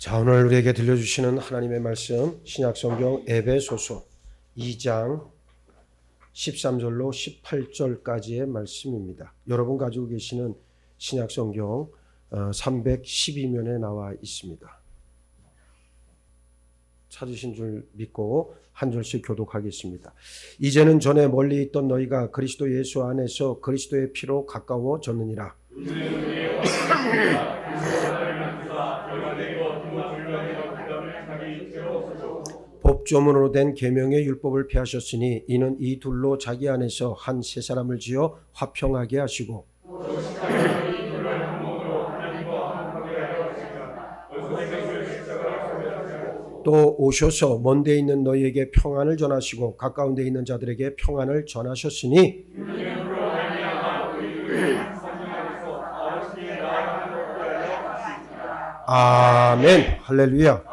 자, 오늘 우리에게 들려주시는 하나님의 말씀 신약성경 에베소서 2장 13절로 18절까지의 말씀입니다. 여러분 가지고 계시는 신약성경 312면에 나와 있습니다. 찾으신 줄 믿고 한 절씩 교독하겠습니다. 이제는 전에 멀리 있던 너희가 그리스도 예수 안에서 그리스도의 피로 가까워졌느니라. 법조문으로 된 계명의 율법을 폐하셨으니 이는 이 둘로 자기 안에서 한 세 사람을 지어 화평하게 하시고 또 오셔서 먼 데 있는 너희에게 평안을 전하시고 가까운 데 있는 자들에게 평안을 전하셨으니 아멘. 할렐루야.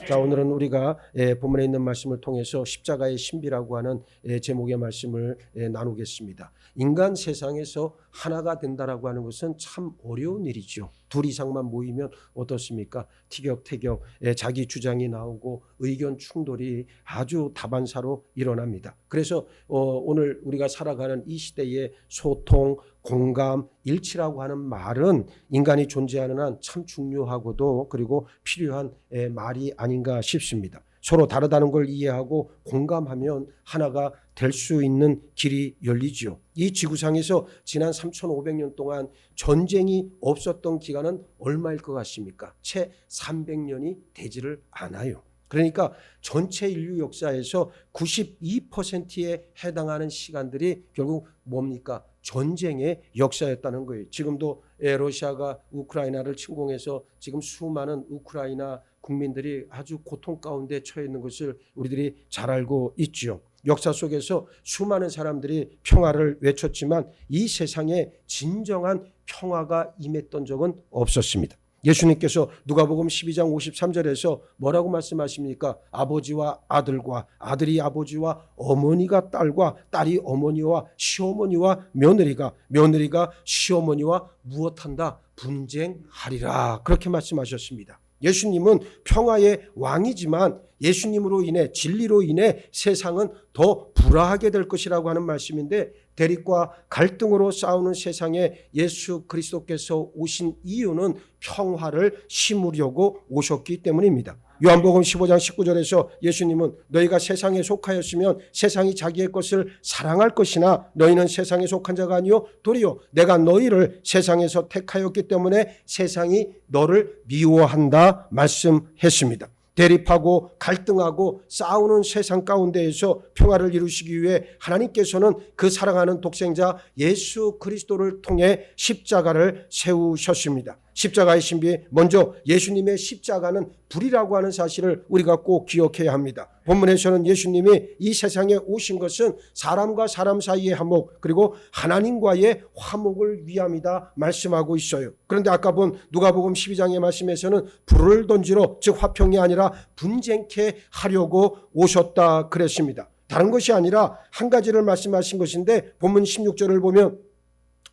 자, 오늘은 우리가 본문에 있는 말씀을 통해서 십자가의 신비라고 하는 제목의 말씀을 나누겠습니다. 인간 세상에서 하나가 된다라고 하는 것은 참 어려운 일이죠. 둘 이상만 모이면 어떻습니까? 티격태격 자기 주장이 나오고 의견 충돌이 아주 다반사로 일어납니다. 그래서 오늘 우리가 살아가는 이 시대의 소통, 공감, 일치라고 하는 말은 인간이 존재하는 한 참 중요하고도 그리고 필요한 말이 아닌가 싶습니다. 서로 다르다는 걸 이해하고 공감하면 하나가 될 수 있는 길이 열리죠. 이 지구상에서 지난 3,500년 동안 전쟁이 없었던 기간은 얼마일 것 같습니까? 채 300년이 되지를 않아요. 그러니까 전체 인류 역사에서 92%에 해당하는 시간들이 결국 뭡니까? 전쟁의 역사였다는 거예요. 지금도 러시아가 우크라이나를 침공해서 지금 수많은 우크라이나 국민들이 아주 고통 가운데 처해 있는 것을 우리들이 잘 알고 있죠. 역사 속에서 수많은 사람들이 평화를 외쳤지만 이 세상에 진정한 평화가 임했던 적은 없었습니다. 예수님께서 누가복음 12장 53절에서 뭐라고 말씀하십니까? 아버지와 아들과 아들이 아버지와 어머니가 딸과 딸이 어머니와 시어머니와 며느리가 시어머니와 무엇한다? 분쟁하리라. 그렇게 말씀하셨습니다. 예수님은 평화의 왕이지만 예수님으로 인해 진리로 인해 세상은 더 불화하게 될 것이라고 하는 말씀인데 대립과 갈등으로 싸우는 세상에 예수 그리스도께서 오신 이유는 평화를 심으려고 오셨기 때문입니다. 요한복음 15장 19절에서 예수님은 너희가 세상에 속하였으면 세상이 자기의 것을 사랑할 것이나 너희는 세상에 속한 자가 아니요 도리어 내가 너희를 세상에서 택하였기 때문에 세상이 너를 미워한다 말씀했습니다. 대립하고 갈등하고 싸우는 세상 가운데에서 평화를 이루시기 위해 하나님께서는 그 사랑하는 독생자 예수 그리스도를 통해 십자가를 세우셨습니다. 십자가의 신비, 먼저 예수님의 십자가는 불이라고 하는 사실을 우리가 꼭 기억해야 합니다. 본문에서는 예수님이 이 세상에 오신 것은 사람과 사람 사이의 화목 그리고 하나님과의 화목을 위함이다 말씀하고 있어요. 그런데 아까 본 누가복음 12장의 말씀에서는 불을 던지러 즉 화평이 아니라 분쟁케 하려고 오셨다 그랬습니다. 다른 것이 아니라 한 가지를 말씀하신 것인데 본문 16절을 보면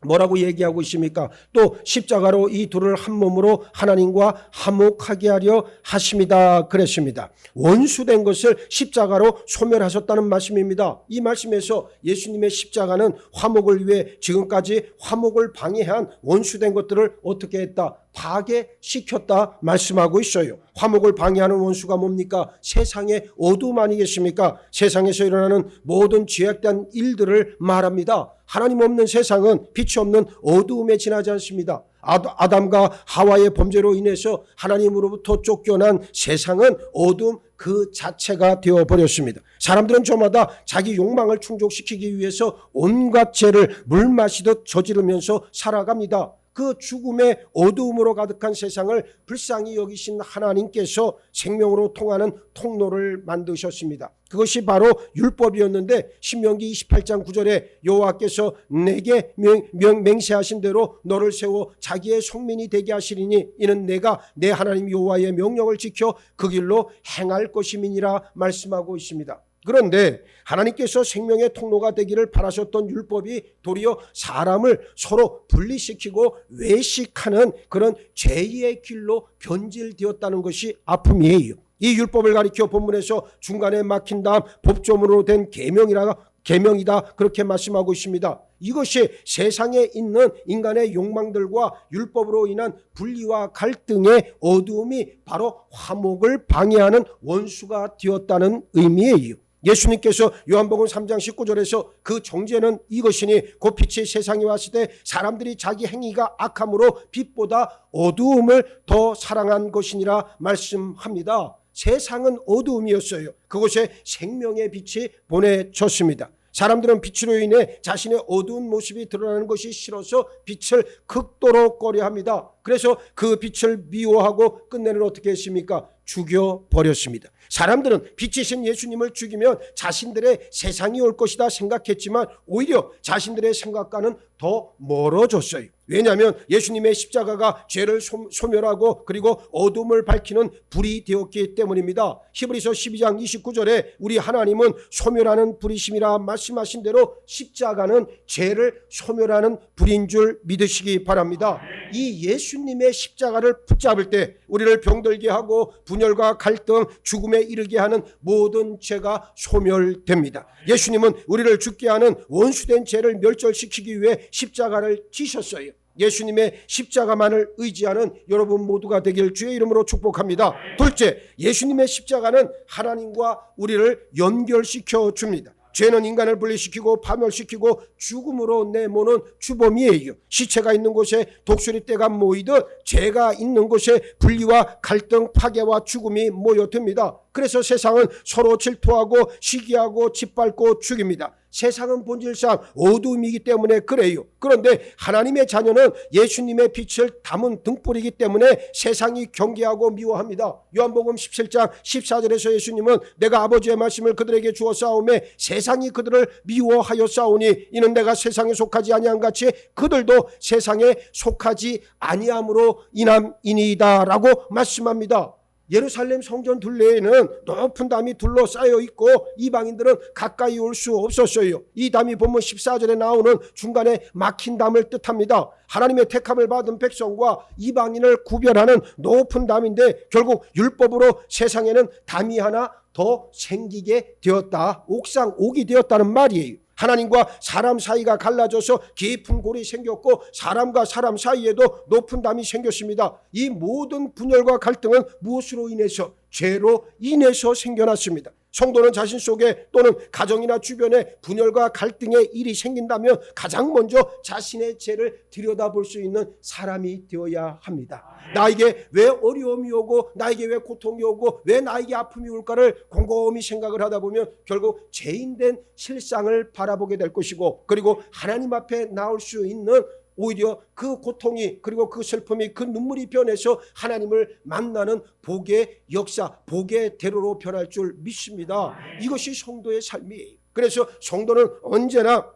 뭐라고 얘기하고 있습니까? 또 십자가로 이 둘을 한 몸으로 하나님과 화목하게 하려 하심이다 그랬습니다. 원수된 것을 십자가로 소멸하셨다는 말씀입니다. 이 말씀에서 예수님의 십자가는 화목을 위해 지금까지 화목을 방해한 원수된 것들을 어떻게 했다? 파괴시켰다 말씀하고 있어요. 화목을 방해하는 원수가 뭡니까? 세상의 어둠 아니겠습니까? 세상에서 일어나는 모든 죄악된 일들을 말합니다. 하나님 없는 세상은 빛이 없는 어두움에 지나지 않습니다. 아담과 하와의 범죄로 인해서 하나님으로부터 쫓겨난 세상은 어둠 그 자체가 되어버렸습니다. 사람들은 저마다 자기 욕망을 충족시키기 위해서 온갖 죄를 물 마시듯 저지르면서 살아갑니다. 그 죽음의 어두움으로 가득한 세상을 불쌍히 여기신 하나님께서 생명으로 통하는 통로를 만드셨습니다. 그것이 바로 율법이었는데 신명기 28장 9절에 여호와께서 내게 맹세하신 대로 너를 세워 자기의 성민이 되게 하시리니 이는 내가 내 하나님 여호와의 명령을 지켜 그 길로 행할 것임이니라 말씀하고 있습니다. 그런데 하나님께서 생명의 통로가 되기를 바라셨던 율법이 도리어 사람을 서로 분리시키고 외식하는 그런 죄의 길로 변질되었다는 것이 아픔이에요. 이 율법을 가리켜 본문에서 중간에 막힌 다음 법조문으로 된 계명이다 그렇게 말씀하고 있습니다. 이것이 세상에 있는 인간의 욕망들과 율법으로 인한 분리와 갈등의 어두움이 바로 화목을 방해하는 원수가 되었다는 의미예요. 예수님께서 요한복음 3장 19절에서 그 정죄는 이것이니 곧 빛이 세상에 왔을 때 사람들이 자기 행위가 악함으로 빛보다 어두움을 더 사랑한 것이니라 말씀합니다. 세상은 어두움이었어요. 그곳에 생명의 빛이 보내졌습니다. 사람들은 빛으로 인해 자신의 어두운 모습이 드러나는 것이 싫어서 빛을 극도로 꺼려합니다. 그래서 그 빛을 미워하고 끝내는 어떻게 했습니까? 죽여버렸습니다. 사람들은 빛이신 예수님을 죽이면 자신들의 세상이 올 것이다 생각했지만 오히려 자신들의 생각과는 더 멀어졌어요. 왜냐하면 예수님의 십자가가 죄를 소멸하고 그리고 어둠을 밝히는 불이 되었기 때문입니다. 히브리서 12장 29절에 우리 하나님은 소멸하는 불이심이라 말씀하신 대로 십자가는 죄를 소멸하는 불인 줄 믿으시기 바랍니다. 이 예수님의 십자가를 붙잡을 때 우리를 병들게 하고 분열과 갈등, 죽음에 이르게 하는 모든 죄가 소멸됩니다. 예수님은 우리를 죽게 하는 원수된 죄를 멸절시키기 위해 십자가를 지셨어요. 예수님의 십자가만을 의지하는 여러분 모두가 되길 주의 이름으로 축복합니다. 둘째, 예수님의 십자가는 하나님과 우리를 연결시켜 줍니다. 죄는 인간을 분리시키고 파멸시키고 죽음으로 내모는 주범이에요. 시체가 있는 곳에 독수리떼가 모이듯 죄가 있는 곳에 분리와 갈등, 파괴와 죽음이 모여듭니다. 그래서 세상은 서로 질투하고 시기하고 짓밟고 죽입니다. 세상은 본질상 어두움이기 때문에 그래요. 그런데 하나님의 자녀는 예수님의 빛을 담은 등불이기 때문에 세상이 경계하고 미워합니다. 요한복음 17장 14절에서 예수님은 내가 아버지의 말씀을 그들에게 주어 싸우매 세상이 그들을 미워하여 싸우니 이는 내가 세상에 속하지 아니한 같이 그들도 세상에 속하지 아니함으로 인함이니이다 라고 말씀합니다. 예루살렘 성전 둘레에는 높은 담이 둘러싸여 있고 이방인들은 가까이 올 수 없었어요. 이 담이 본문 14절에 나오는 중간에 막힌 담을 뜻합니다. 하나님의 택함을 받은 백성과 이방인을 구별하는 높은 담인데 결국 율법으로 세상에는 담이 하나 더 생기게 되었다. 옥이 되었다는 말이에요. 하나님과 사람 사이가 갈라져서 깊은 골이 생겼고 사람과 사람 사이에도 높은 담이 생겼습니다. 이 모든 분열과 갈등은 무엇으로 인해서? 죄로 인해서 생겨났습니다. 성도는 자신 속에 또는 가정이나 주변에 분열과 갈등의 일이 생긴다면 가장 먼저 자신의 죄를 들여다볼 수 있는 사람이 되어야 합니다. 나에게 왜 어려움이 오고 나에게 왜 고통이 오고 왜 나에게 아픔이 올까를 곰곰이 생각을 하다 보면 결국 죄인된 실상을 바라보게 될 것이고 그리고 하나님 앞에 나올 수 있는 오히려 그 고통이 그리고 그 슬픔이 그 눈물이 변해서 하나님을 만나는 복의 역사, 복의 대로로 변할 줄 믿습니다. 이것이 성도의 삶이에요. 그래서 성도는 언제나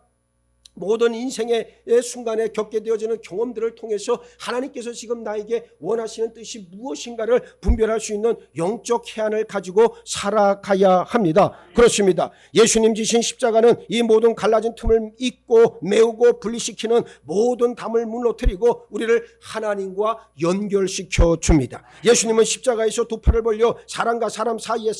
모든 인생의 순간에 겪게 되어지는 경험들을 통해서 하나님께서 지금 나에게 원하시는 뜻이 무엇인가를 분별할 수 있는 영적 해안을 가지고 살아가야 합니다. 그렇습니다. 예수님 지신 십자가는 이 모든 갈라진 틈을 잇고 메우고 분리시키는 모든 담을 무너뜨리고 우리를 하나님과 연결시켜 줍니다. 예수님은 십자가에서 두 팔을 벌려 사람과 사람 사이에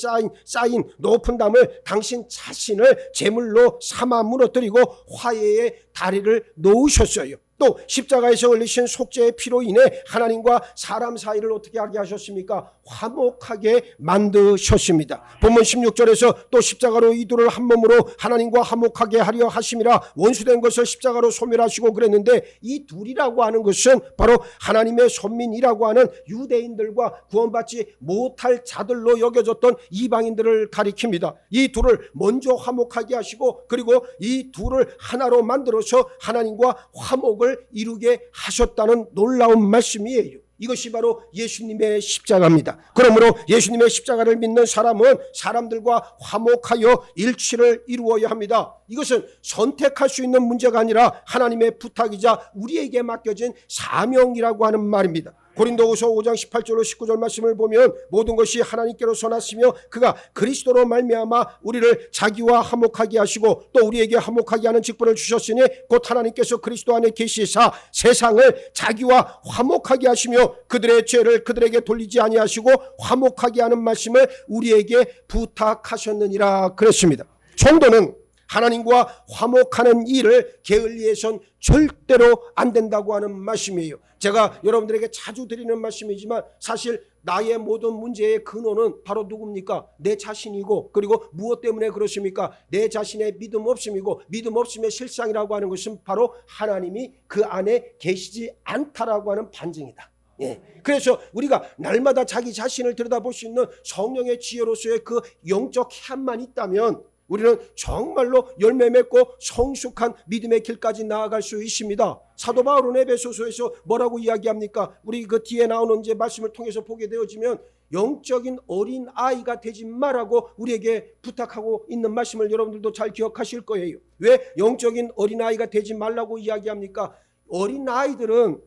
쌓인 높은 담을 당신 자신을 제물로 삼아 무너뜨리고 화해의 다리를 놓으셨어요. 또 십자가에서 흘리신 속죄의 피로 인해 하나님과 사람 사이를 어떻게 하게 하셨습니까? 화목하게 만드셨습니다. 본문 16절에서 또 십자가로 이 둘을 한 몸으로 하나님과 화목하게 하려 하심이라 원수된 것을 십자가로 소멸하시고 그랬는데 이 둘이라고 하는 것은 바로 하나님의 선민이라고 하는 유대인들과 구원받지 못할 자들로 여겨졌던 이방인들을 가리킵니다. 이 둘을 먼저 화목하게 하시고 그리고 이 둘을 하나로 만들어서 하나님과 화목을 이루게 하셨다는 놀라운 말씀이에요. 이것이 바로 예수님의 십자가입니다. 그러므로 예수님의 십자가를 믿는 사람은 사람들과 화목하여 일치를 이루어야 합니다. 이것은 선택할 수 있는 문제가 아니라 하나님의 부탁이자 우리에게 맡겨진 사명이라고 하는 말입니다. 고린도후서 5장 18절로 19절 말씀을 보면 모든 것이 하나님께로서 났으며 그가 그리스도로 말미암아 우리를 자기와 화목하게 하시고 또 우리에게 화목하게 하는 직분을 주셨으니 곧 하나님께서 그리스도 안에 계시사 세상을 자기와 화목하게 하시며 그들의 죄를 그들에게 돌리지 아니하시고 화목하게 하는 말씀을 우리에게 부탁하셨느니라 그랬습니다. 성도는 하나님과 화목하는 일을 게을리해선 절대로 안 된다고 하는 말씀이에요. 제가 여러분들에게 자주 드리는 말씀이지만 사실 나의 모든 문제의 근원은 바로 누굽니까? 내 자신이고, 그리고 무엇 때문에 그렇습니까? 내 자신의 믿음 없음이고, 믿음 없음의 실상이라고 하는 것은 바로 하나님이 그 안에 계시지 않다라고 하는 반증이다. 예. 그래서 우리가 날마다 자기 자신을 들여다볼 수 있는 성령의 지혜로서의 그 영적 해안만 있다면 우리는 정말로 열매 맺고 성숙한 믿음의 길까지 나아갈 수 있습니다. 사도 바울은 에베소서에서 뭐라고 이야기합니까? 우리 그 뒤에 나오는 이제 말씀을 통해서 보게 되어지면 영적인 어린 아이가 되지 말라고 우리에게 부탁하고 있는 말씀을 여러분들도 잘 기억하실 거예요. 왜 영적인 어린 아이가 되지 말라고 이야기합니까? 어린 아이들은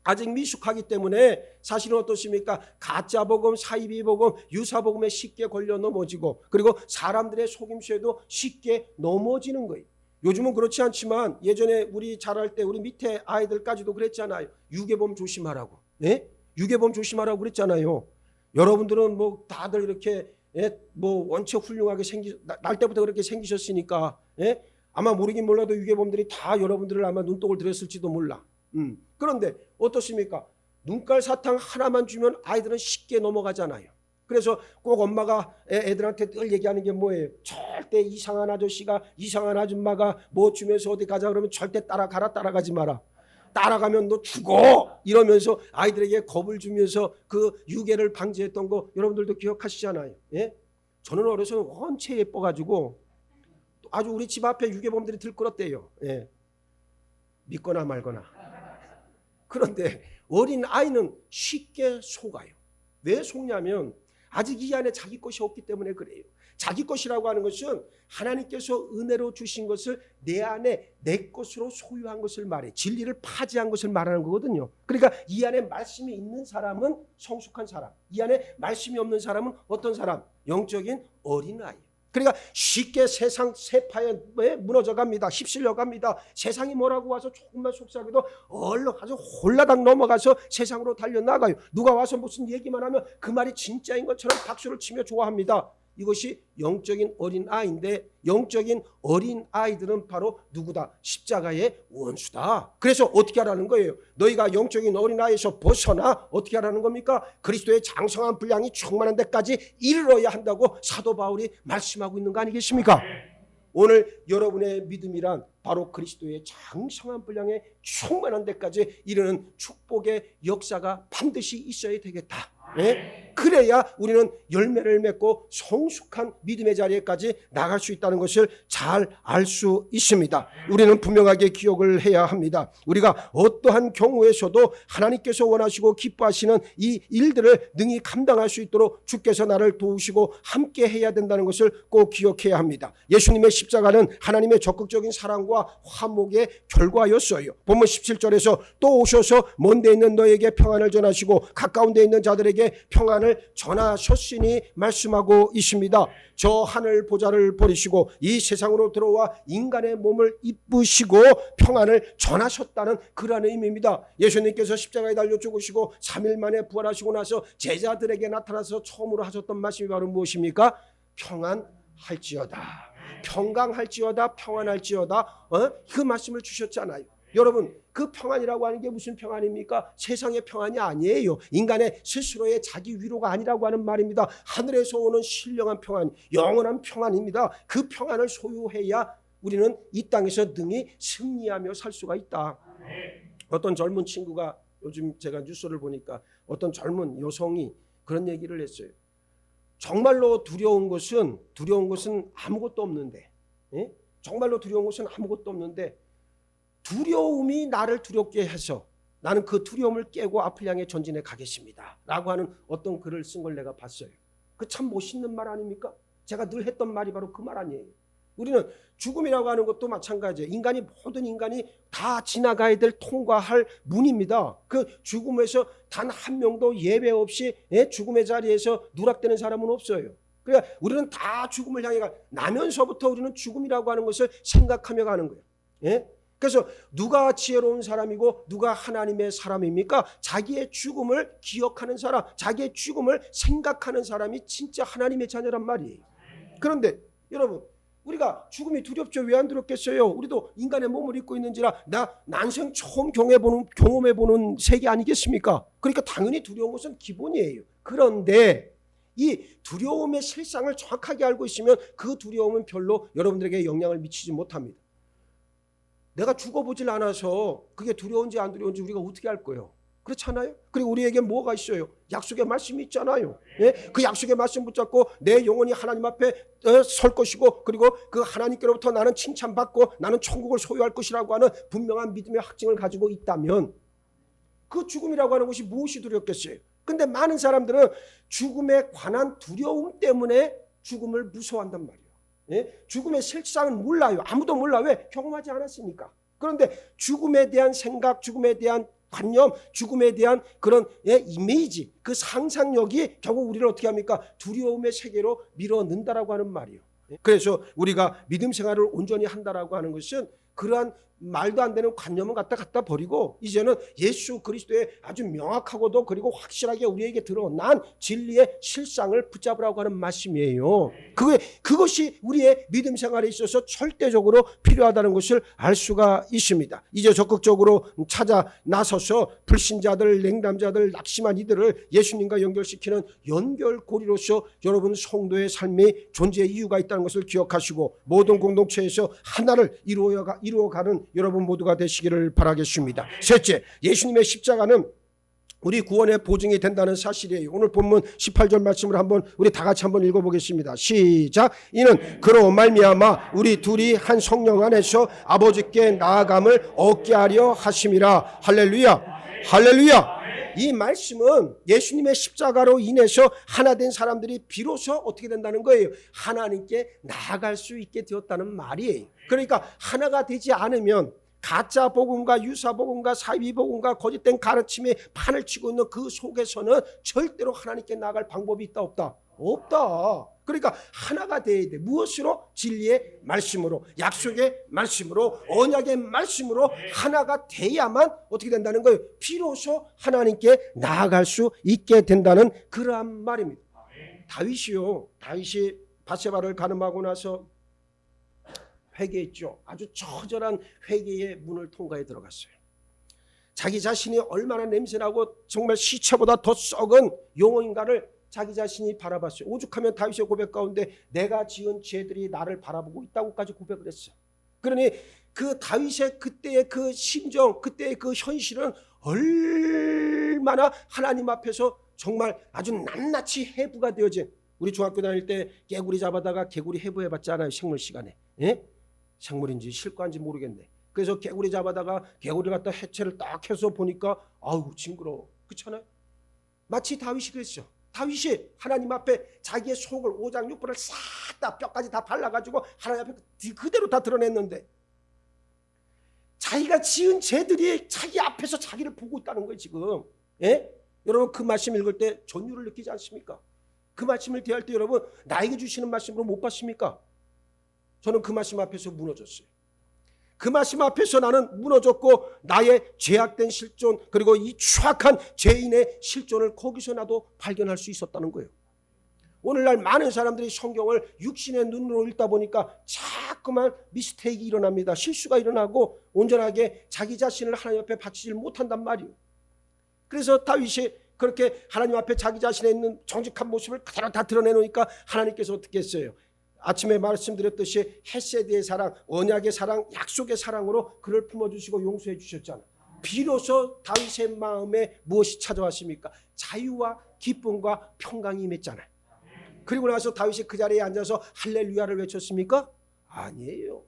아직 미숙하기 때문에 사실은 어떻습니까? 가짜 복음, 사이비 복음, 유사 복음에 쉽게 걸려 넘어지고 그리고 사람들의 속임수에도 쉽게 넘어지는 거예요. 요즘은 그렇지 않지만 예전에 우리 자랄 때 우리 밑에 아이들까지도 그랬잖아요. 유괴범 조심하라고. 예? 유괴범 조심하라고 그랬잖아요. 여러분들은 뭐 다들 이렇게 뭐 원체 훌륭하게 날 때부터 그렇게 생기셨으니까 아마 모르긴 몰라도 유괴범들이 다 여러분들을 아마 눈독을 들였을지도 몰라. 그런데 어떻습니까? 눈깔 사탕 하나만 주면 아이들은 쉽게 넘어가잖아요. 그래서 꼭 엄마가 애들한테 늘 얘기하는 게 뭐예요? 절대 이상한 아저씨가 이상한 아줌마가 뭐 주면서 어디 가자 그러면 절대 따라가지 마라. 따라가면 너 죽어 이러면서 아이들에게 겁을 주면서 그 유괴를 방지했던 거 여러분들도 기억하시잖아요. 예? 저는 어려서 원체 예뻐가지고 아주 우리 집 앞에 유괴범들이 들끓었대요. 예. 믿거나 말거나. 그런데 어린 아이는 쉽게 속아요. 왜 속냐면 아직 이 안에 자기 것이 없기 때문에 그래요. 자기 것이라고 하는 것은 하나님께서 은혜로 주신 것을 내 안에 내 것으로 소유한 것을 말해. 진리를 파지한 것을 말하는 거거든요. 그러니까 이 안에 말씀이 있는 사람은 성숙한 사람, 이 안에 말씀이 없는 사람은 어떤 사람? 영적인 어린아이. 그러니까 쉽게 세상 세파에 무너져 갑니다. 휩쓸려 갑니다. 세상이 뭐라고 와서 조금만 속삭여도 얼른 아주 홀라당 넘어가서 세상으로 달려나가요. 누가 와서 무슨 얘기만 하면 그 말이 진짜인 것처럼 박수를 치며 좋아합니다. 이것이 영적인 어린아이인데 영적인 어린아이들은 바로 누구다? 십자가의 원수다. 그래서 어떻게 하라는 거예요? 너희가 영적인 어린아이에서 벗어나 어떻게 하라는 겁니까? 그리스도의 장성한 분량이 충만한 데까지 이르러야 한다고 사도 바울이 말씀하고 있는 거 아니겠습니까? 오늘 여러분의 믿음이란 바로 그리스도의 장성한 분량에 충만한 데까지 이르는 축복의 역사가 반드시 있어야 되겠다. 그래야 우리는 열매를 맺고 성숙한 믿음의 자리에까지 나갈 수 있다는 것을 잘 알 수 있습니다. 우리는 분명하게 기억을 해야 합니다. 우리가 어떠한 경우에서도 하나님께서 원하시고 기뻐하시는 이 일들을 능히 감당할 수 있도록 주께서 나를 도우시고 함께 해야 된다는 것을 꼭 기억해야 합니다. 예수님의 십자가는 하나님의 적극적인 사랑과 화목의 결과였어요. 본문 17절에서 또 오셔서 먼 데 있는 너에게 평안을 전하시고 가까운 데 있는 자들에게 평안을 전하셨으니 말씀하고 있습니다. 저 하늘 보좌를 버리시고 이 세상으로 들어와 인간의 몸을 입으시고 평안을 전하셨다는 그러한 의미입니다. 예수님께서 십자가에 달려 죽으시고 3일 만에 부활하시고 나서 제자들에게 나타나서 처음으로 하셨던 말씀이 바로 무엇입니까? 평안할지어다, 평강할지어다, 평안할지어다. 그 말씀을 주셨잖아요. 여러분, 그 평안이라고 하는 게 무슨 평안입니까? 세상의 평안이 아니에요. 인간의 스스로의 자기 위로가 아니라고 하는 말입니다. 하늘에서 오는 신령한 평안, 영원한 평안입니다. 그 평안을 소유해야 우리는 이 땅에서 능히 승리하며 살 수가 있다. 어떤 젊은 친구가 요즘 제가 뉴스를 보니까 어떤 젊은 여성이 그런 얘기를 했어요. 정말로 두려운 것은 아무것도 없는데, 정말로 두려운 것은 아무것도 없는데 두려움이 나를 두렵게 해서 나는 그 두려움을 깨고 앞을 향해 전진해 가겠습니다 라고 하는 어떤 글을 쓴 걸 내가 봤어요. 그 참 멋있는 말 아닙니까? 제가 늘 했던 말이 바로 그 말 아니에요. 우리는 죽음이라고 하는 것도 마찬가지예요. 모든 인간이 다 지나가야 될 통과할 문입니다. 그 죽음에서 단 한 명도 예외 없이 죽음의 자리에서 누락되는 사람은 없어요. 그러니까 우리는 다 죽음을 향해 나면서부터 우리는 죽음이라고 하는 것을 생각하며 가는 거예요. 예? 그래서 누가 지혜로운 사람이고 누가 하나님의 사람입니까? 자기의 죽음을 기억하는 사람, 자기의 죽음을 생각하는 사람이 진짜 하나님의 자녀란 말이에요. 그런데 여러분, 우리가 죽음이 두렵죠. 왜 안 두렵겠어요? 우리도 인간의 몸을 입고 있는지라 난생 처음 경험해보는 세계 아니겠습니까? 그러니까 당연히 두려운 것은 기본이에요. 그런데 이 두려움의 실상을 정확하게 알고 있으면 그 두려움은 별로 여러분들에게 영향을 미치지 못합니다. 내가 죽어보질 않아서 그게 두려운지 안 두려운지 우리가 어떻게 알 거예요? 그렇잖아요? 그리고 우리에게 뭐가 있어요? 약속의 말씀이 있잖아요. 예? 그 약속의 말씀 붙잡고 내 영혼이 하나님 앞에 설 것이고, 그리고 그 하나님께로부터 나는 칭찬받고 나는 천국을 소유할 것이라고 하는 분명한 믿음의 확증을 가지고 있다면 그 죽음이라고 하는 것이 무엇이 두렵겠어요? 근데 많은 사람들은 죽음에 관한 두려움 때문에 죽음을 무서워한단 말이에요. 예? 죽음의 실상은 몰라요. 아무도 몰라. 왜? 경험하지 않았으니까. 그런데 죽음에 대한 생각, 죽음에 대한 관념, 죽음에 대한 그런 이미지, 그 상상력이 결국 우리를 어떻게 합니까? 두려움의 세계로 밀어넣는다라고 하는 말이에요. 그래서 우리가 믿음 생활을 온전히 한다라고 하는 것은 그러한 말도 안 되는 관념은 갖다 버리고 이제는 예수 그리스도의 아주 명확하고도 그리고 확실하게 우리에게 드러난 진리의 실상을 붙잡으라고 하는 말씀이에요. 그것이 우리의 믿음 생활에 있어서 절대적으로 필요하다는 것을 알 수가 있습니다. 이제 적극적으로 찾아 나서서 불신자들, 냉담자들, 낙심한 이들을 예수님과 연결시키는 연결고리로서 여러분 성도의 삶이 존재의 이유가 있다는 것을 기억하시고 모든 공동체에서 하나를 이루어가는 여러분 모두가 되시기를 바라겠습니다. 셋째, 예수님의 십자가는 우리 구원의 보증이 된다는 사실이에요. 오늘 본문 18절 말씀을 한번 우리 다 같이 한번 읽어보겠습니다. 시작. 이는 그로 말미암아 우리 둘이 한 성령 안에서 아버지께 나아감을 얻게 하려 하심이라. 할렐루야. 할렐루야. 이 말씀은 예수님의 십자가로 인해서 하나 된 사람들이 비로소 어떻게 된다는 거예요? 하나님께 나아갈 수 있게 되었다는 말이에요. 그러니까 하나가 되지 않으면 가짜 복음과 유사 복음과 사이비 복음과 거짓된 가르침에 판을 치고 있는 그 속에서는 절대로 하나님께 나아갈 방법이 있다 없다? 없다. 그러니까 하나가 돼야 돼. 무엇으로? 진리의 말씀으로, 약속의 말씀으로, 언약의 말씀으로 하나가 돼야만 어떻게 된다는 거예요? 비로소 하나님께 나아갈 수 있게 된다는 그러한 말입니다. 다윗이 밧세바를 간음하고 나서 회개했죠. 아주 처절한 회개의 문을 통과해 들어갔어요. 자기 자신이 얼마나 냄새나고 정말 시체보다 더 썩은 용어인가를 자기 자신이 바라봤어요. 오죽하면 다윗의 고백 가운데 내가 지은 죄들이 나를 바라보고 있다고까지 고백을 했어요. 그러니 그 다윗의 그때의 그 심정, 그때의 그 현실은 얼마나 하나님 앞에서 정말 아주 낱낱이 해부가 되어진, 우리 중학교 다닐 때 개구리 잡아다가 개구리 해부해봤잖아요. 생물 시간에. 예? 생물인지 실과인지 모르겠네. 그래서 개구리 잡아다가 개구리 갖다 해체를 딱 해서 보니까 아우 징그러워. 그렇잖아요. 마치 다윗이 그랬죠. 다윗이 하나님 앞에 자기의 속을 5장 6부를 싹 다 뼈까지 다 발라가지고 하나님 앞에 그대로 다 드러냈는데 자기가 지은 죄들이 자기 앞에서 자기를 보고 있다는 거예요 지금. 예? 여러분 그 말씀 읽을 때 전율을 느끼지 않습니까? 그 말씀을 대할 때 여러분 나에게 주시는 말씀으로 못 봤습니까? 저는 그 말씀 앞에서 무너졌어요. 그 말씀 앞에서 나는 무너졌고 나의 죄악된 실존, 그리고 이 추악한 죄인의 실존을 거기서 나도 발견할 수 있었다는 거예요. 오늘날 많은 사람들이 성경을 육신의 눈으로 읽다 보니까 자꾸만 미스테이크가 일어납니다. 실수가 일어나고 온전하게 자기 자신을 하나님 앞에 바치질 못한단 말이에요. 그래서 다윗이 그렇게 하나님 앞에 자기 자신에 있는 정직한 모습을 그대로 다 드러내놓으니까 하나님께서 어떻게 했어요? 아침에 말씀드렸듯이 헤세드의 사랑, 언약의 사랑, 약속의 사랑으로 그를 품어주시고 용서해 주셨잖아요. 비로소 다윗의 마음에 무엇이 찾아왔습니까? 자유와 기쁨과 평강이 임했잖아요. 그리고 나서 다윗이 그 자리에 앉아서 할렐루야를 외쳤습니까? 아니에요.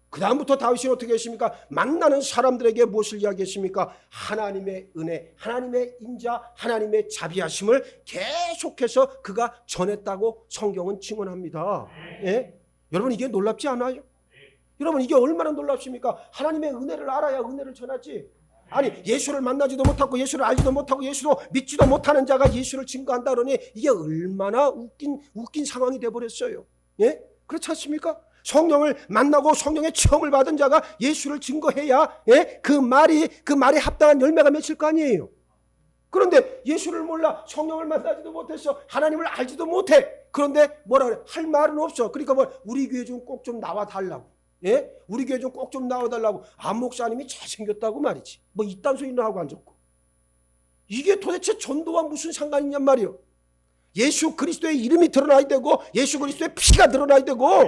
그 다음부터 다윗이 어떻게 했습니까? 만나는 사람들에게 무엇을 이야기했습니까? 하나님의 은혜, 하나님의 인자, 하나님의 자비하심을 계속해서 그가 전했다고 성경은 증언합니다. 예? 여러분 이게 놀랍지 않아요? 여러분 이게 얼마나 놀랍습니까? 하나님의 은혜를 알아야 은혜를 전하지. 아니 예수를 만나지도 못하고 예수를 알지도 못하고 예수도 믿지도 못하는 자가 예수를 증거한다 그러니 이게 얼마나 웃긴 상황이 돼버렸어요. 예? 그렇지 않습니까? 성령을 만나고 성령의 체험을 받은 자가 예수를 증거해야 예? 그 말에 합당한 열매가 맺힐 거 아니에요. 그런데 예수를 몰라, 성령을 만나지도 못했어, 하나님을 알지도 못해. 그런데 뭐라 그래? 할 말은 없어. 그러니까 뭐 우리 교회 좀 꼭 좀 나와 달라고. 예? 우리 교회 좀 꼭 좀 나와 달라고. 안 목사님이 잘생겼다고 말이지. 뭐 이딴 소리나 하고 앉았고. 이게 도대체 전도와 무슨 상관이 있냔 말이요. 예수 그리스도의 이름이 드러나야 되고 예수 그리스도의 피가 드러나야 되고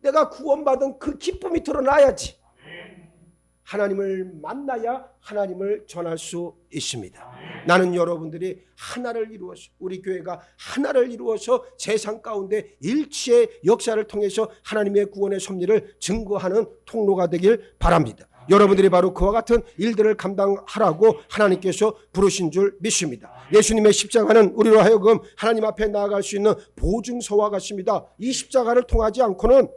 내가 구원받은 그 기쁨이 드러나야지. 하나님을 만나야 하나님을 전할 수 있습니다. 나는 여러분들이 하나를 이루어서, 우리 교회가 하나를 이루어서 세상 가운데 일치의 역사를 통해서 하나님의 구원의 섭리를 증거하는 통로가 되길 바랍니다. 여러분들이 바로 그와 같은 일들을 감당하라고 하나님께서 부르신 줄 믿습니다. 예수님의 십자가는 우리로 하여금 하나님 앞에 나아갈 수 있는 보증서와 같습니다. 이 십자가를 통하지 않고는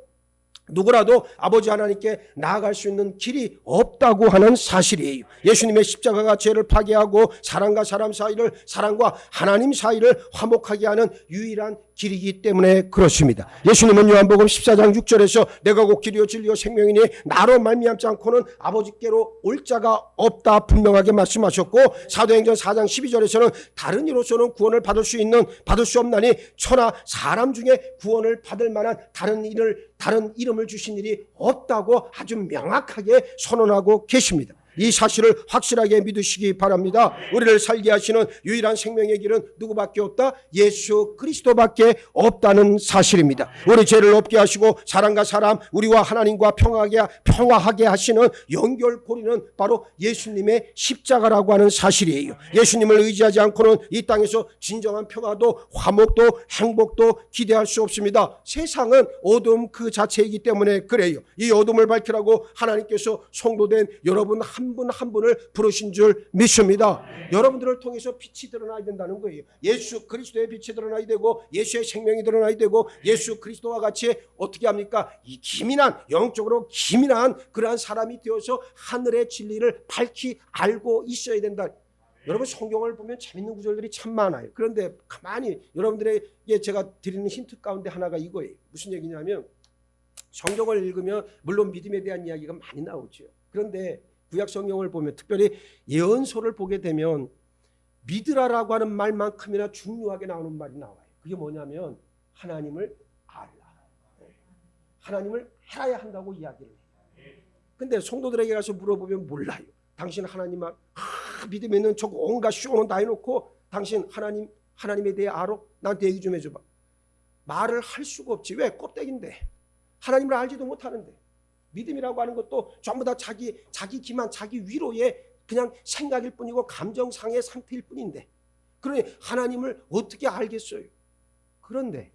누구라도 아버지 하나님께 나아갈 수 있는 길이 없다고 하는 사실이에요. 예수님의 십자가가 죄를 파괴하고 사람과 사람 사이를, 사람과 하나님 사이를 화목하게 하는 유일한 길이기 때문에 그렇습니다. 예수님은 요한복음 14장 6절에서 내가 곧 길이요 진리요 생명이니 나로 말미암지 않고는 아버지께로 올 자가 없다 분명하게 말씀하셨고, 사도행전 4장 12절에서는 다른 이로서는 구원을 받을 수 없나니 천하 사람 중에 구원을 받을 만한 다른 이름을 주신 일이 없다고 아주 명확하게 선언하고 계십니다. 이 사실을 확실하게 믿으시기 바랍니다. 우리를 살게 하시는 유일한 생명의 길은 누구밖에 없다? 예수 그리스도밖에 없다는 사실입니다. 우리 죄를 없게 하시고 사람과 사람, 우리와 하나님과 평화하게 하시는 연결고리는 바로 예수님의 십자가라고 하는 사실이에요. 예수님을 의지하지 않고는 이 땅에서 진정한 평화도 화목도 행복도 기대할 수 없습니다. 세상은 어둠 그 자체이기 때문에 그래요. 이 어둠을 밝히라고 하나님께서 성도된 여러분 한 분 한 분을 부르신 줄 믿습니다. 여러분들을 통해서 빛이 드러나야 된다는 거예요. 예수 그리스도의 빛이 드러나야 되고 예수의 생명이 드러나야 되고 예수 그리스도와 같이 어떻게 합니까? 이 영적으로 기민한 그러한 사람이 되어서 하늘의 진리를 밝히 알고 있어야 된다. 여러분 성경을 보면 재밌는 구절들이 참 많아요. 그런데 가만히 여러분들에게 제가 드리는 힌트 가운데 하나가 이거예요. 무슨 얘기냐면 성경을 읽으면 물론 믿음에 대한 이야기가 많이 나오죠. 그런데 구약 성경을 보면 특별히 예언서를 보게 되면 믿으라라고 하는 말만큼이나 중요하게 나오는 말이 나와요. 그게 뭐냐면 하나님을 알라. 하나님을 알아야 한다고 이야기를 해요. 근데 성도들에게 가서 물어보면 몰라요. 당신 하나님 믿음에 있는 저 온갖 쇼는 다 해놓고 당신 하나님에 대해 알아? 나한테 얘기 좀 해줘봐. 말을 할 수가 없지. 왜? 껍데기인데. 하나님을 알지도 못하는데. 믿음이라고 하는 것도 전부 다 자기 기만, 자기 위로의 그냥 생각일 뿐이고 감정상의 상태일 뿐인데, 그러니 하나님을 어떻게 알겠어요? 그런데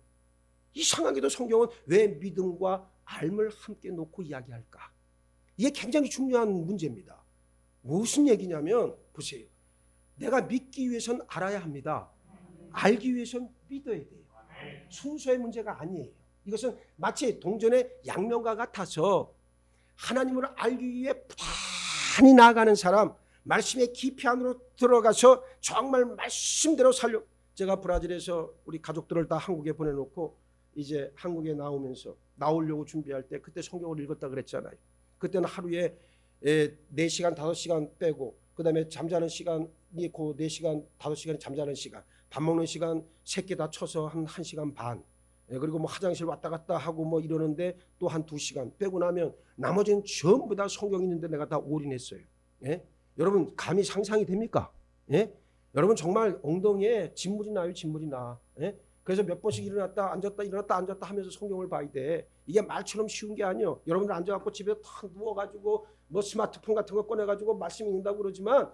이상하게도 성경은 왜 믿음과 알을 함께 놓고 이야기할까? 이게 굉장히 중요한 문제입니다. 무슨 얘기냐면 보세요. 내가 믿기 위해선 알아야 합니다. 알기 위해선 믿어야 돼요. 순서의 문제가 아니에요. 이것은 마치 동전의 양면과 같아서 하나님을 알기 위해 부단히 나아가는 사람, 말씀의 깊이 안으로 들어가서 정말 말씀대로 살려. 제가 브라질에서 우리 가족들을 다 한국에 보내놓고 이제 한국에 나오려고 준비할 때 그때 성경을 읽었다 그랬잖아요. 그때는 하루에 4시간 5시간 빼고 그 다음에 잠자는 시간이 그 4시간 5시간이 잠자는 시간, 밥 먹는 시간 3개 다 쳐서 한 1시간 반, 그리고 뭐 화장실 왔다 갔다 하고 뭐 이러는데 또 한 2시간 빼고 나면 나머지는 전부 다 성경 있는데 내가 다 올인했어요. 예? 여러분 감이 상상이 됩니까? 예? 여러분 정말 엉덩이에 진물이 나요. 진물이 나. 예? 그래서 몇 번씩 일어났다 앉았다 일어났다 앉았다 하면서 성경을 봐야 돼. 이게 말처럼 쉬운 게 아니에요. 여러분들 앉아갖고 집에 탁 누워가지고 뭐 스마트폰 같은 거 꺼내가지고 말씀 읽는다고 그러지만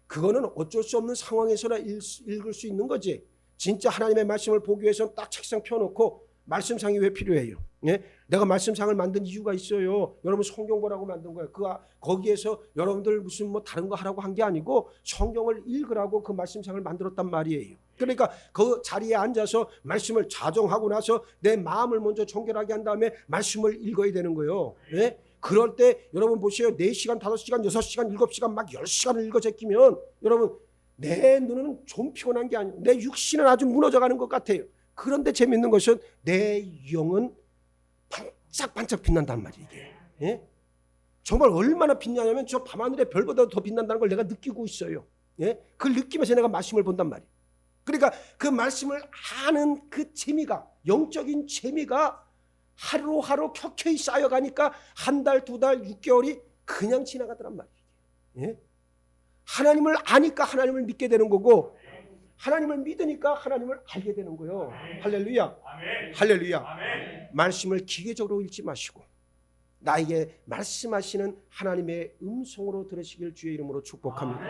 그거는 어쩔 수 없는 상황에서나 읽을 수 있는 거지. 진짜 하나님의 말씀을 보기 위해서는 딱 책상 펴놓고 말씀상이 왜 필요해요? 예? 내가 말씀상을 만든 이유가 있어요. 여러분 성경 보라고 만든 거예요. 거기에서 여러분들 무슨 뭐 다른 거 하라고 한 게 아니고 성경을 읽으라고 그 말씀상을 만들었단 말이에요. 그러니까 그 자리에 앉아서 말씀을 자정하고 나서 내 마음을 먼저 정결하게 한 다음에 말씀을 읽어야 되는 거예요. 네? 그럴 때 여러분 보세요. 4시간, 5시간, 6시간, 7시간 막 10시간을 읽어 제끼면 여러분 내 눈은 좀 피곤한 게 아니에요. 내 육신은 아주 무너져가는 것 같아요. 그런데 재밌는 것은 내 영은 반짝반짝 빛난단 말이에요. 이게. 예? 정말 얼마나 빛나냐면 저 밤하늘의 별보다 더 빛난다는 걸 내가 느끼고 있어요. 예? 그걸 느끼면서 내가 말씀을 본단 말이에요. 그러니까 그 말씀을 아는 그 재미가, 영적인 재미가 하루하루 켜켜이 쌓여가니까 한 달, 2달, 6개월이 그냥 지나가더란 말이에요. 예? 하나님을 아니까 하나님을 믿게 되는 거고 하나님을 믿으니까 하나님을 알게 되는 거예요. 할렐루야. 할렐루야. 말씀을 기계적으로 읽지 마시고 나에게 말씀하시는 하나님의 음성으로 들으시길 주의 이름으로 축복합니다.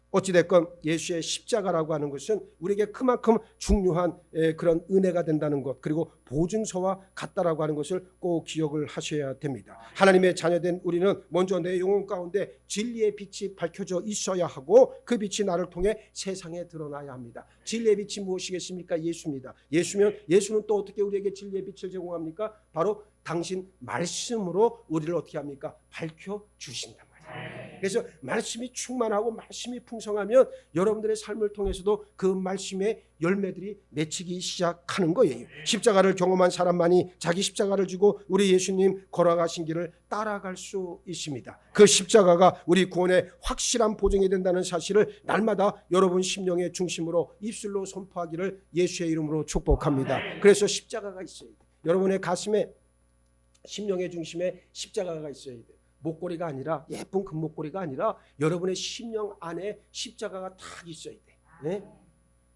어찌됐건 예수의 십자가라고 하는 것은 우리에게 그만큼 중요한 그런 은혜가 된다는 것, 그리고 보증서와 같다라고 하는 것을 꼭 기억을 하셔야 됩니다. 하나님의 자녀된 우리는 먼저 내 영혼 가운데 진리의 빛이 밝혀져 있어야 하고 그 빛이 나를 통해 세상에 드러나야 합니다. 진리의 빛이 무엇이겠습니까? 예수입니다. 예수는 또 어떻게 우리에게 진리의 빛을 제공합니까? 바로 당신 말씀으로 우리를 어떻게 합니까? 밝혀주신다. 그래서 말씀이 충만하고 말씀이 풍성하면 여러분들의 삶을 통해서도 그 말씀의 열매들이 맺히기 시작하는 거예요. 십자가를 경험한 사람만이 자기 십자가를 지고 우리 예수님 걸어가신 길을 따라갈 수 있습니다. 그 십자가가 우리 구원의 확실한 보증이 된다는 사실을 날마다 여러분 심령의 중심으로 입술로 선포하기를 예수의 이름으로 축복합니다. 그래서 십자가가 있어야 돼요. 여러분의 가슴에 심령의 중심에 십자가가 있어야 돼요. 목걸이가 아니라 예쁜 금목걸이가 아니라 여러분의 심령 안에 십자가가 딱 있어야 돼. 네?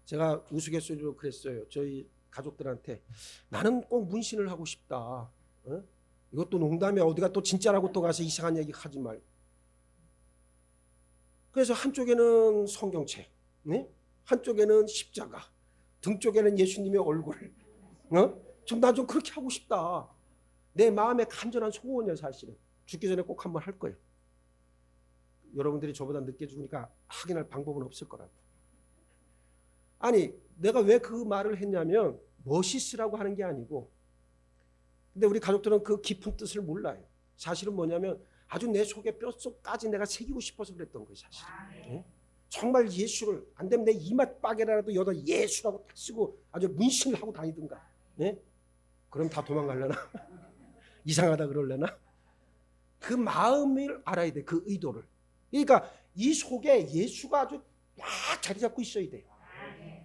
제가 우스갯소리로 그랬어요. 저희 가족들한테 나는 꼭 문신을 하고 싶다. 어? 이것도 농담이야. 어디가 또 진짜라고 또 가서 이상한 얘기 하지 말고. 그래서 한쪽에는 성경책, 네? 한쪽에는 십자가, 등 쪽에는 예수님의 얼굴. 나 좀 그렇게 하고 싶다. 내 마음의 간절한 소원이야 사실은. 죽기 전에 꼭 한번 할 거예요. 여러분들이 저보다 늦게 죽으니까 확인할 방법은 없을 거라고. 아니 내가 왜 그 말을 했냐면 멋있으라고 하는 게 아니고, 근데 우리 가족들은 그 깊은 뜻을 몰라요. 사실은 뭐냐면 아주 내 속의 뼛속까지 내가 새기고 싶어서 그랬던 거예요 사실은. 네? 정말 예수를 안 되면 내 이맛박에라도 여기다 예수라고 딱 쓰고 아주 문신을 하고 다니든가. 네? 그럼 다 도망가려나? 이상하다 그러려나? 그 마음을 알아야 돼. 그 의도를. 그러니까 이 속에 예수가 아주 막 자리 잡고 있어야 돼요.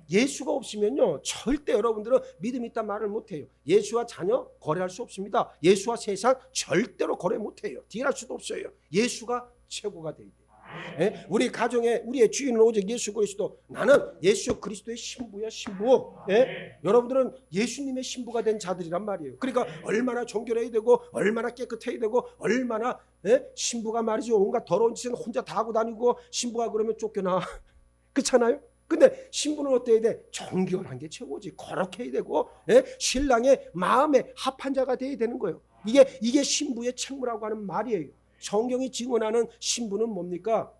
예수가 없으면요 절대 여러분들은 믿음 있단 말을 못해요. 예수와 자녀 거래할 수 없습니다. 예수와 세상 절대로 거래 못해요. 딜할 수도 없어요. 예수가 최고가 돼야 돼요. 예? 우리 가정에 우리의 주인은 오직 예수 그리스도. 나는 예수 그리스도의 신부야 신부. 예? 여러분들은 예수님의 신부가 된 자들이란 말이에요. 그러니까 얼마나 정결해야 되고 얼마나 깨끗해야 되고 얼마나 신부가 말이죠 온갖 더러운 짓은 혼자 다 하고 다니고 신부가 그러면 쫓겨나. 그렇잖아요. 근데 신부는 어때야 돼? 정결한 게 최고지. 거룩해야 되고 신랑의 마음에 합한 자가 돼야 되는 거예요. 이게 신부의 책무라고 하는 말이에요. 성경이 증언하는 신부는 뭡니까?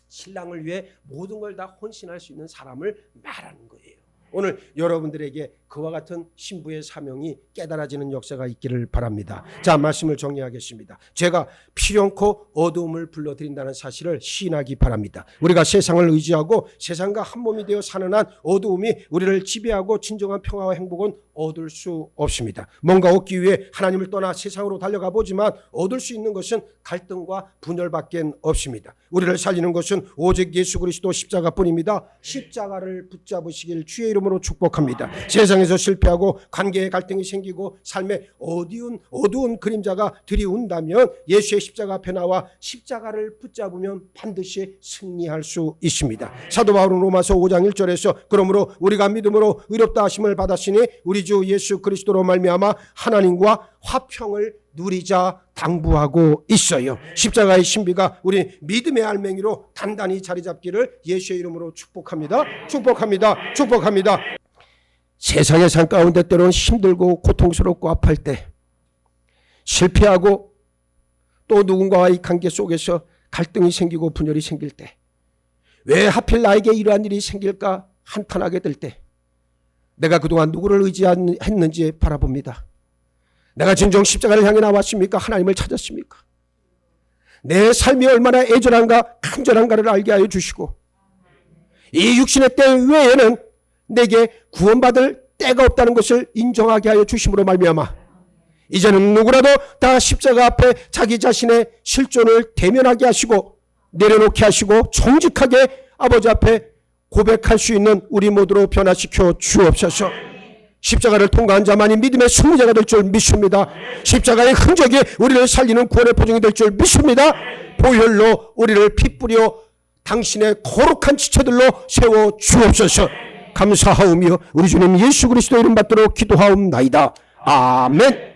신랑을 위해 모든 걸 다 헌신할 수 있는 사람을 말하는 거예요. 오늘 여러분들에게 그와 같은 신부의 사명이 깨달아지는 역사가 있기를 바랍니다. 자, 말씀을 정리하겠습니다. 제가 필연코 어두움을 불러들인다는 사실을 시인하기 바랍니다. 우리가 세상을 의지하고 세상과 한 몸이 되어 사는 한 어두움이 우리를 지배하고 진정한 평화와 행복은 얻을 수 없습니다. 뭔가 얻기 위해 하나님을 떠나 세상으로 달려가 보지만 얻을 수 있는 것은 갈등과 분열밖에 없습니다. 우리를 살리는 것은 오직 예수 그리스도 십자가뿐입니다. 십자가를 붙잡으시길 주의 이름으로 축복합니다. 세상에서 실패하고 관계에 갈등이 생기고 삶에 어두운 그림자가 들이운다면 예수의 십자가 앞에 나와 십자가를 붙잡으면 반드시 승리할 수 있습니다. 사도 바울은 로마서 5장 1절에서 그러므로 우리가 믿음으로 의롭다 하심을 받았으니 우리 주 예수 그리스도로 말미암아 하나님과 화평을 누리자 당부하고 있어요. 십자가의 신비가 우리 믿음의 알맹이로 단단히 자리 잡기를 예수의 이름으로 축복합니다. 축복합니다. 축복합니다. 세상의 삶 가운데 때로는 힘들고 고통스럽고 아플 때 실패하고 또 누군가와의 관계 속에서 갈등이 생기고 분열이 생길 때, 왜 하필 나에게 이러한 일이 생길까 한탄하게 될 때, 내가 그동안 누구를 의지했는지 바라봅니다. 내가 진정 십자가를 향해 나왔습니까? 하나님을 찾았습니까? 내 삶이 얼마나 애절한가 간절한가를 알게 하여 주시고, 이 육신의 때 외에는 내게 구원받을 때가 없다는 것을 인정하게 하여 주심으로 말미암아 이제는 누구라도 다 십자가 앞에 자기 자신의 실존을 대면하게 하시고 내려놓게 하시고 정직하게 아버지 앞에 고백할 수 있는 우리 모두로 변화시켜 주옵소서. 십자가를 통과한 자만이 믿음의 승리자가 될 줄 믿습니다. 십자가의 흔적이 우리를 살리는 구원의 보증이 될 줄 믿습니다. 보혈로 우리를 피 뿌려 당신의 거룩한 지체들로 세워 주옵소서. 감사하오며 우리 주님 예수 그리스도 이름 받들어 기도하옵나이다. 아멘.